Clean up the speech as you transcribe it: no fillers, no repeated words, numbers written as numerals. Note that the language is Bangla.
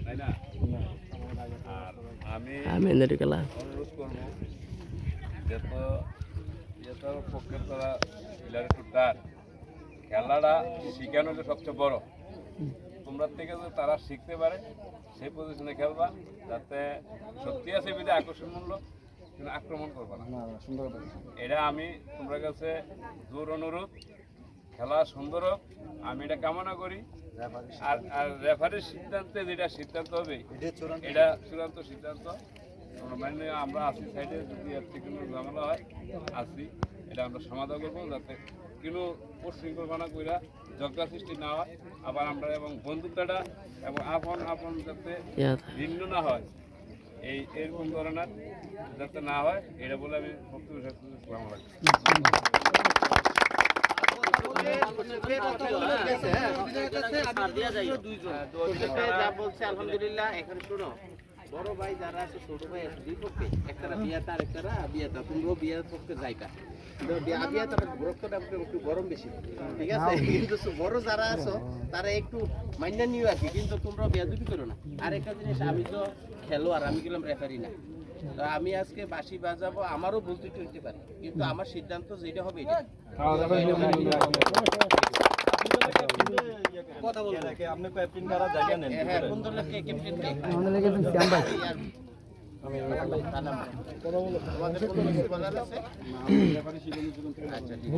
তাই না? আর আমি অনুরোধ করবো যত পক্ষের তারা প্লেয়ারের টুটার খেলাটা শিখানো যে সবচেয়ে বড়, তোমরা থেকে যে তারা শিখতে পারে সেই পজিশনে খেলবা, যাতে সত্যি আছে বিধে আকর্ষণমূলক কিন্তু আক্রমণ করবা না। এটা আমি তোমরা কাছে জোর অনুরোধ, খেলা সুন্দর হোক আমি এটা কামনা করি। আর রেফারির সিদ্ধান্তে যেটা সিদ্ধান্ত হবে এটা চূড়ান্ত সিদ্ধান্ত। মানে আমরা আসি সাইডে, যদি এর থেকে কোনো ঝামেলা হয় আসি, এটা আমরা সমাধান করবো, যাতে কোনো উশৃঙ্খলপনা কইরা ঝগড়া সৃষ্টি না হয়। আবার আমরা এবং বন্ধুত্বটা এবং আপন যাতে ভিন্ন না হয়, এরকম ধরনের যাতে না হয়, এটা বলে আমি বক্তব্য শেষ করছি। আলহামদুলিল্লাহ। এখন শোনো, বড় ভাই যারা আছে, ছোট ভাই আছে, দুই পক্ষে একটা বিয়াতা আর একটা বিয়াতা, তোমরাও বিয়ার পক্ষে যাইতা। একটু গরম বেশি, ঠিক আছে, কিন্তু বড় যারা আছো তারা একটু মাইনা নিও আর কি, কিন্তু তোমরা বেয়াদবি করো না। আর একটা জিনিস, আমি তো খেলোয়াড়, আমি গেলাম রেফারি না। তো আমি আজকে বাঁশি বাজাবো, আমারও ভুল ত্রুটি হতে পারে, কিন্তু আমার সিদ্ধান্ত যেটা হবে এটা। কথা বলবো আপনি ক্যাপ্টেন দ্বারা জায়গা নেন। হ্যাঁ, কোন দলের ক্যাপ্টেন কে? আমাদের ক্যাপ্টেন শ্যাম ভাই। আমি কথা বলবো, আমাদের কোন বাজার আছে? রেফারি শিখে নিতে কোন থেকে? আচ্ছা, ঠিক আছে।